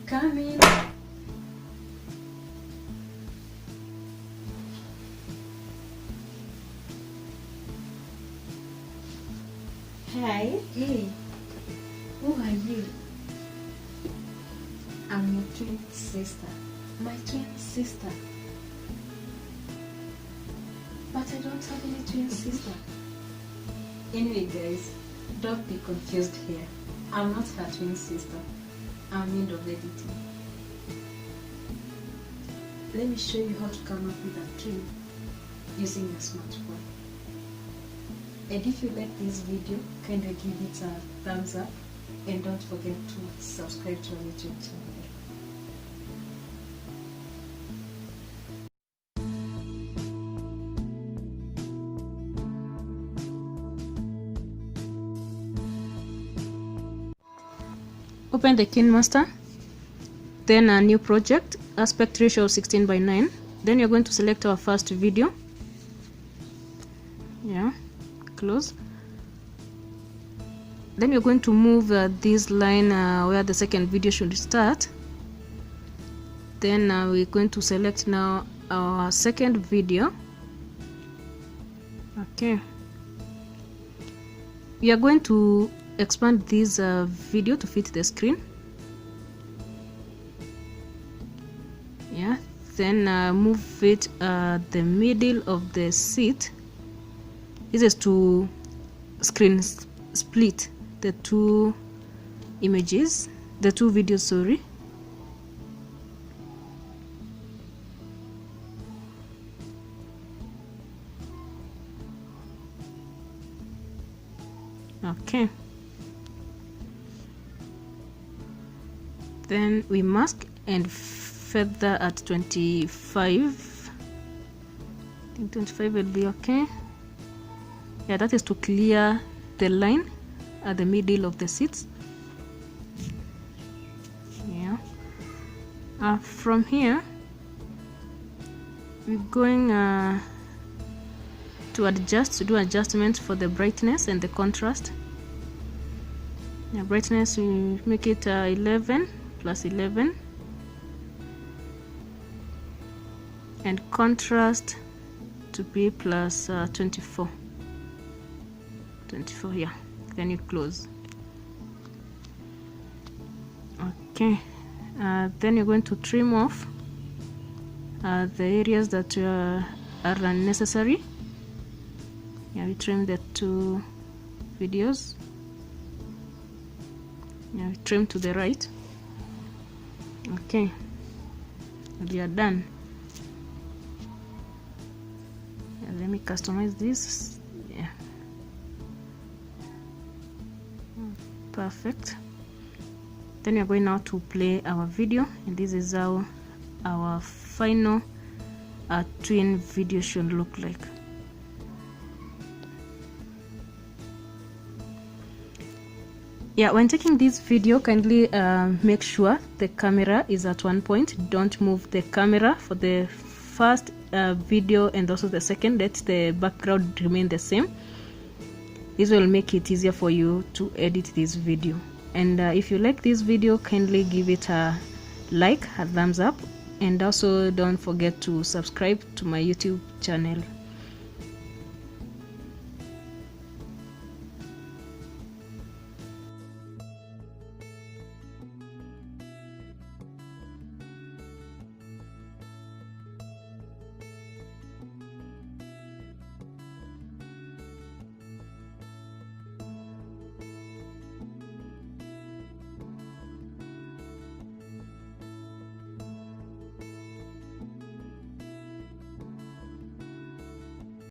coming. Hi. Hey. Who are you? I'm your twin sister. My twin sister. But I don't have any twin sister. Anyway, guys, don't be confused here. I'm not her twin sister. I'm in of editing. Let me show you how to come up with a twin using your smartphone. And if you like this video, kindly give it a thumbs up and don't forget to subscribe to our YouTube channel. Open the KineMaster, then a new project, aspect ratio of 16:9. Then you're going to select our first video. Yeah, close. Then you're going to move this line where the second video should start. Then we're going to select now our second video. Okay. We are going to expand this video to fit the screen. Yeah, then move it the middle of the seat. This is to screen split the two images, the two videos, sorry. Okay. Then we mask and feather at 25. I think 25 will be okay. Yeah, that is to clear the line at the middle of the seats. Yeah. From here, we're going to do adjustments for the brightness and the contrast. Yeah, brightness, we make it 11 plus 11, and contrast to be plus 24. Yeah, then you close. Okay. Then you're going to trim off the areas that are unnecessary. Yeah, we trim the two videos. Yeah, we trim to the right. Okay, we are done. Yeah, let me customize this. Yeah, perfect. Then we are going now to play our video, and this is how our final twin video should look like. Yeah, when taking this video, kindly make sure the camera is at one point. Don't move the camera for the first video and also the second. Let the background remain the same. This will make it easier for you to edit this video. And if you like this video, kindly give it a like, a thumbs up, and also don't forget to subscribe to my YouTube channel.